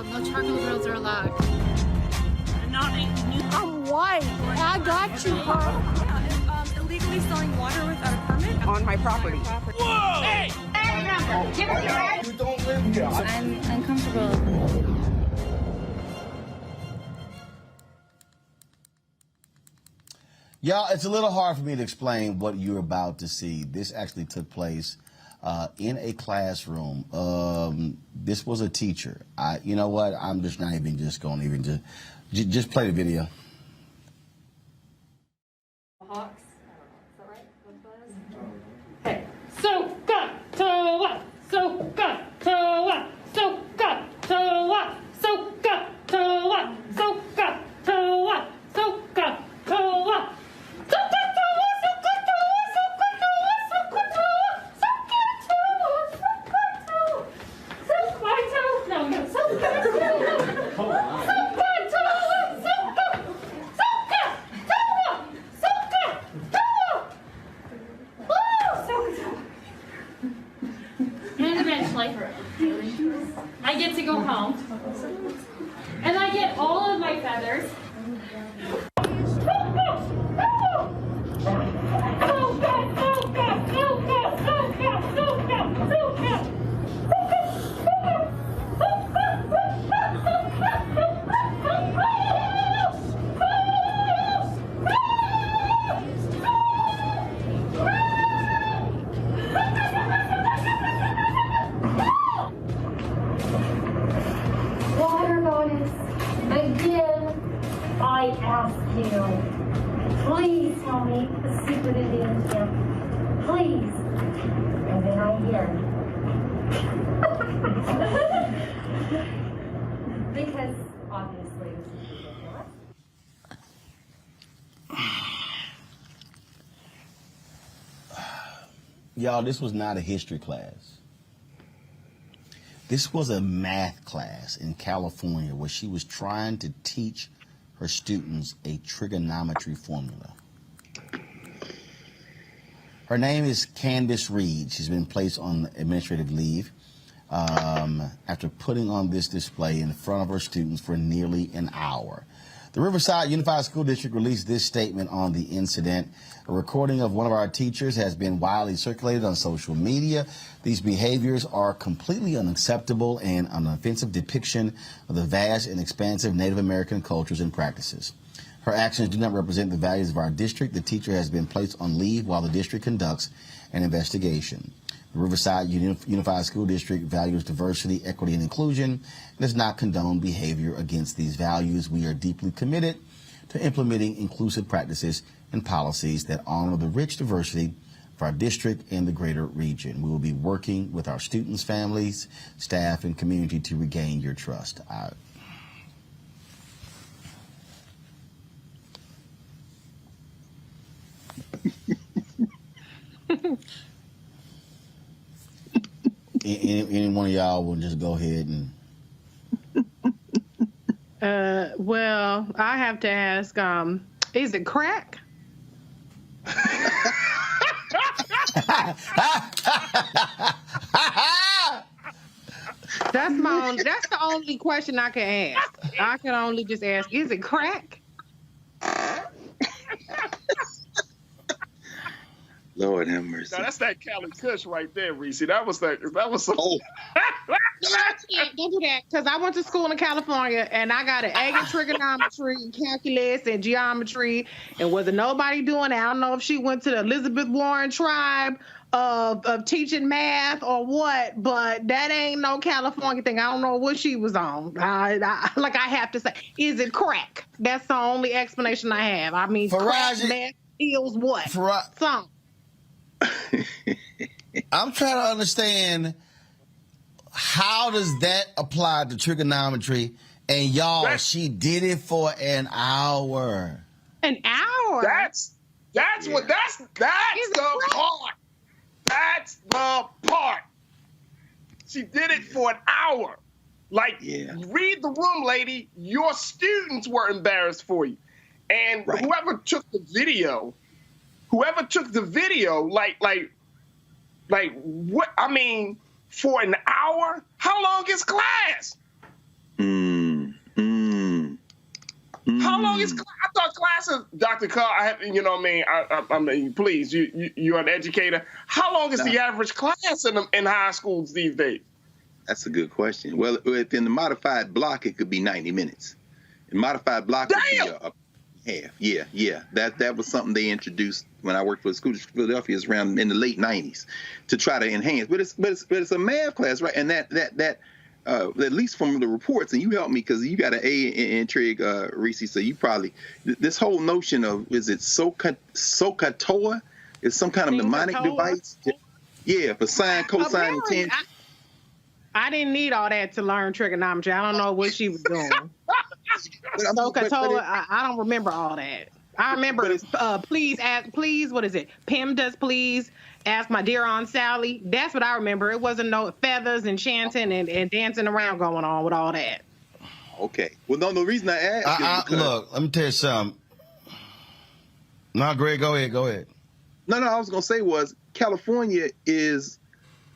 No charcoal grills are allowed. I'm white. I got you, huh? Yeah, and illegally selling water without a permit on my property. Whoa! Hey! Give us your right. You don't live here. I'm uncomfortable. Y'all, it's a little hard for me to explain what you're about to see. This actually took place in a classroom. This was a teacher. You know what? I'm just not even just going to even just play the video. Hawks. Is that right? Hey, so got to what? So got to what? So got to what? So got to what? So got to what? So got to what? And eventually, I get to go home, and I get all of my feathers. Water bonus. Again, I ask you, please tell me the secret Indian camp. Please. And then I hear. Because obviously this is ridiculous. Y'all, this was not a history class. This was a math class in California where she was trying to teach her students a trigonometry formula. Her name is Candice Reed. She's been placed on administrative leave after putting on this display in front of her students for nearly an hour. The Riverside Unified School District released this statement on the incident. A recording of one of our teachers has been widely circulated on social media. These behaviors are completely unacceptable and an offensive depiction of the vast and expansive Native American cultures and practices. Her actions do not represent the values of our district. The teacher has been placed on leave while the district conducts an investigation. The Riverside Unified School District values diversity, equity, and inclusion and does not condone behavior against these values. We are deeply committed to implementing inclusive practices and policies that honor the rich diversity of our district and the greater region. We will be working with our students, families, staff, and community to regain your trust. Any one of y'all will just go ahead and. Well, I have to ask, is it crack? That's the only question I can ask. I can only just ask, is it crack? Lord have mercy. Now, that's that Cali Kush right there, Reese. That was some... Oh. Don't do that, because I went to school in California and I got an A in trigonometry and calculus and geometry, and wasn't nobody doing that. I don't know if she went to the Elizabeth Warren tribe of teaching math or what, but that ain't no California thing. I don't know what she was on. I have to say, is it crack? That's the only explanation I have. I mean, crack, math, skills, what? Some. I'm trying to understand, how does that apply to trigonometry? And y'all, she did it for an hour. An hour? That's the part. That's the part. She did it for an hour. Read the room, lady. Your students were embarrassed for you. And whoever took the video, what? I mean, for an hour? How long is class? long is I thought classes, Dr. Carr, you know what I mean? I mean, please, you're an educator. How long is the average class in high schools these days? That's a good question. Well, within the modified block, it could be 90 minutes. In modified block, it could be a half. Yeah. That was something they introduced when I worked for the school district of Philadelphia. It's around in the late 90s to try to enhance. But it's a math class, right? And that at least from the reports, and you help me because you got an A in trig, Reese. So you probably this whole notion of is it SOHCAHTOA is some kind of mnemonic device? Yeah, for sine, cosine, and tangent. I didn't need all that to learn trigonometry. I don't know what she was doing. SOHCAHTOA, I don't remember all that. I remember, please, what is it? Pim does please ask my dear Aunt Sally. That's what I remember. It wasn't no feathers and chanting and dancing around going on with all that. Okay. Well, no, the reason I asked look, let me tell you something. No, Greg, go ahead. No, I was going to say was California is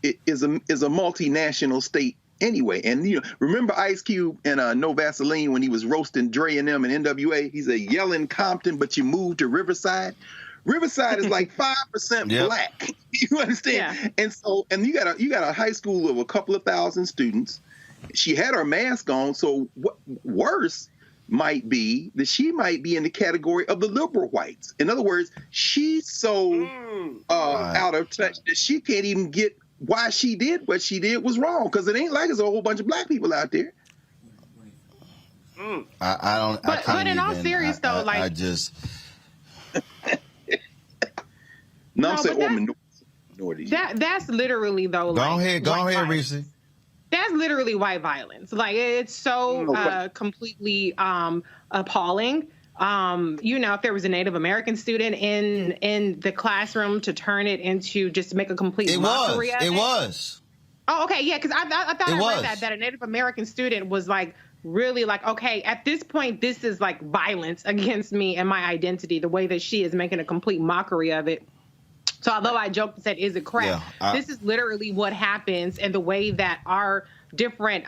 a multinational state anyway. And, you know, remember Ice Cube and No Vaseline when he was roasting Dre and them and NWA? He's a yelling Compton, but you moved to Riverside. Riverside is like 5% black. You understand? Yeah. And so, and you got a high school of a couple of thousand students. She had her mask on. So what worse might be that she might be in the category of the liberal whites. In other words, she's so out of touch that she can't even get why she did what she did was wrong, because it ain't like there's a whole bunch of black people out there. But in all seriousness, though, like I just I'm saying minorities. That's literally though. Go ahead, Reese. That's literally white violence. Like it's so completely appalling. You know, if there was a Native American student in the classroom to turn it into just make a complete mockery of it. It was. Oh, okay, yeah, because I thought I read that a Native American student was like really like, okay, at this point, this is like violence against me and my identity. The way that she is making a complete mockery of it. So although I joked and said, is it crap? This is literally what happens, and the way that our different,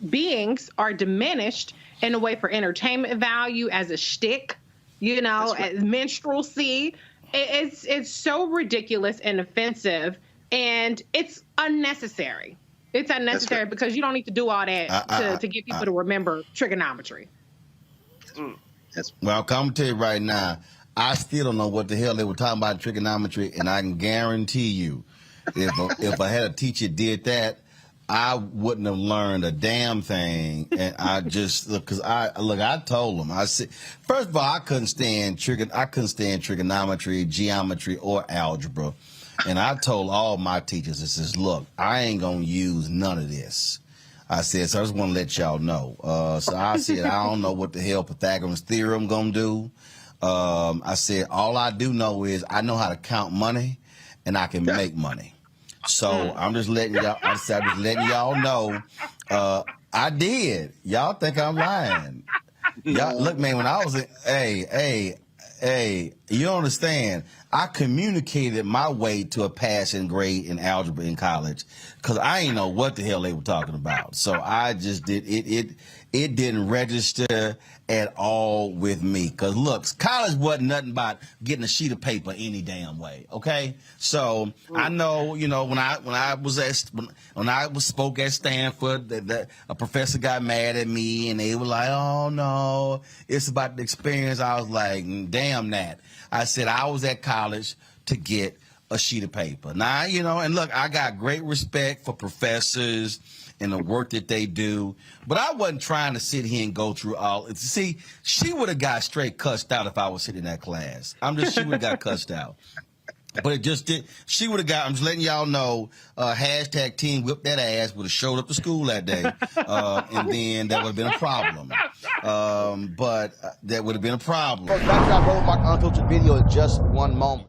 beings are diminished in a way for entertainment value as a shtick, as minstrelsy. It's so ridiculous and offensive, and it's unnecessary. It's unnecessary because you don't need to do all that to get people to remember trigonometry. Well, I'm tell you right now, I still don't know what the hell they were talking about trigonometry, and I can guarantee you, if I had a teacher did that, I wouldn't have learned a damn thing. And I just I told them, I said, first of all, I couldn't stand trigonometry, geometry, or algebra, and I told all my teachers, I says, look, I ain't gonna use none of this. I said, so I just want to let y'all know. So I said, I don't know what the hell Pythagoras theorem gonna do. I said, all I do know is I know how to count money and I can make money. So I'm just letting y'all, I'm just letting y'all know, I did. Y'all think I'm lying. Y'all, look, man, when I was you don't understand. I communicated my way to a passing grade in algebra in college because I ain't know what the hell they were talking about. So I just did it. It didn't register at all with me. Because, look, college wasn't nothing about getting a sheet of paper any damn way, okay? So I know, when I spoke at Stanford, a professor got mad at me, and they were like, oh, no, it's about the experience. I was like, damn that. I said I was at college to get a sheet of paper. Now, and look, I got great respect for professors and the work that they do, but I wasn't trying to sit here and go through all. See, she would have got straight cussed out if I was sitting in that class. She would have got cussed out. But it just did. She would have got, I'm just letting y'all know, hashtag team whip that ass would have showed up to school that day. And then that would have been a problem. But that would have been a problem. Back to our road mark unfiltered video in just one moment.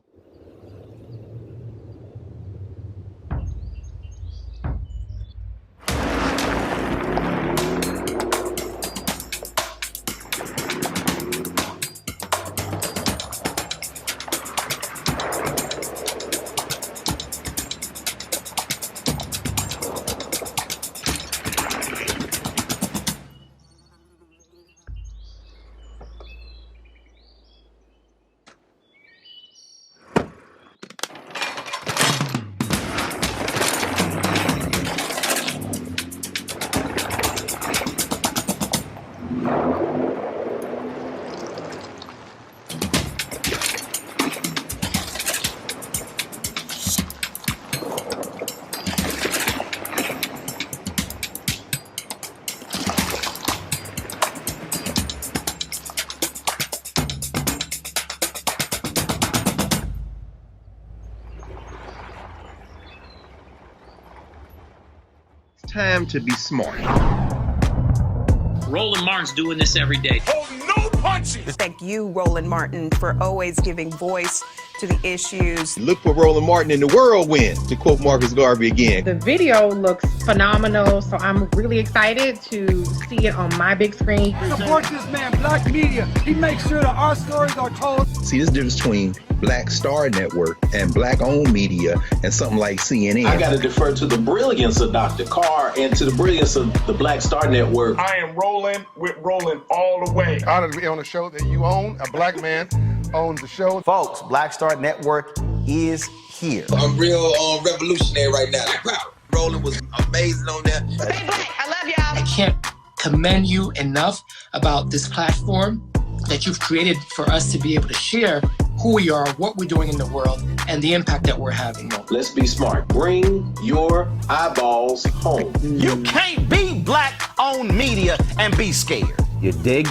time to be smart. Roland Martin's doing this every day. Oh, no punches! Thank you, Roland Martin, for always giving voice to the issues. Look for Roland Martin in the whirlwind, to quote Marcus Garvey again. The video looks phenomenal, so I'm really excited to see it on my big screen. Support this man, Black Media. He makes sure that our stories are told. See, this difference between Black Star Network and Black-owned media and something like CNN. I got to defer to the brilliance of Dr. Carr and to the brilliance of the Black Star Network. I am rolling with Roland all the way. Honored to be on a show that you own. A black man owns the show. Folks, Black Star Network is here. I'm real revolutionary right now. Roland was amazing on there. Stay black. I love y'all. I can't commend you enough about this platform that you've created for us to be able to share who we are, what we're doing in the world, and the impact that we're having. Let's be smart. Bring your eyeballs home. You can't be Black-owned media and be scared. You dig?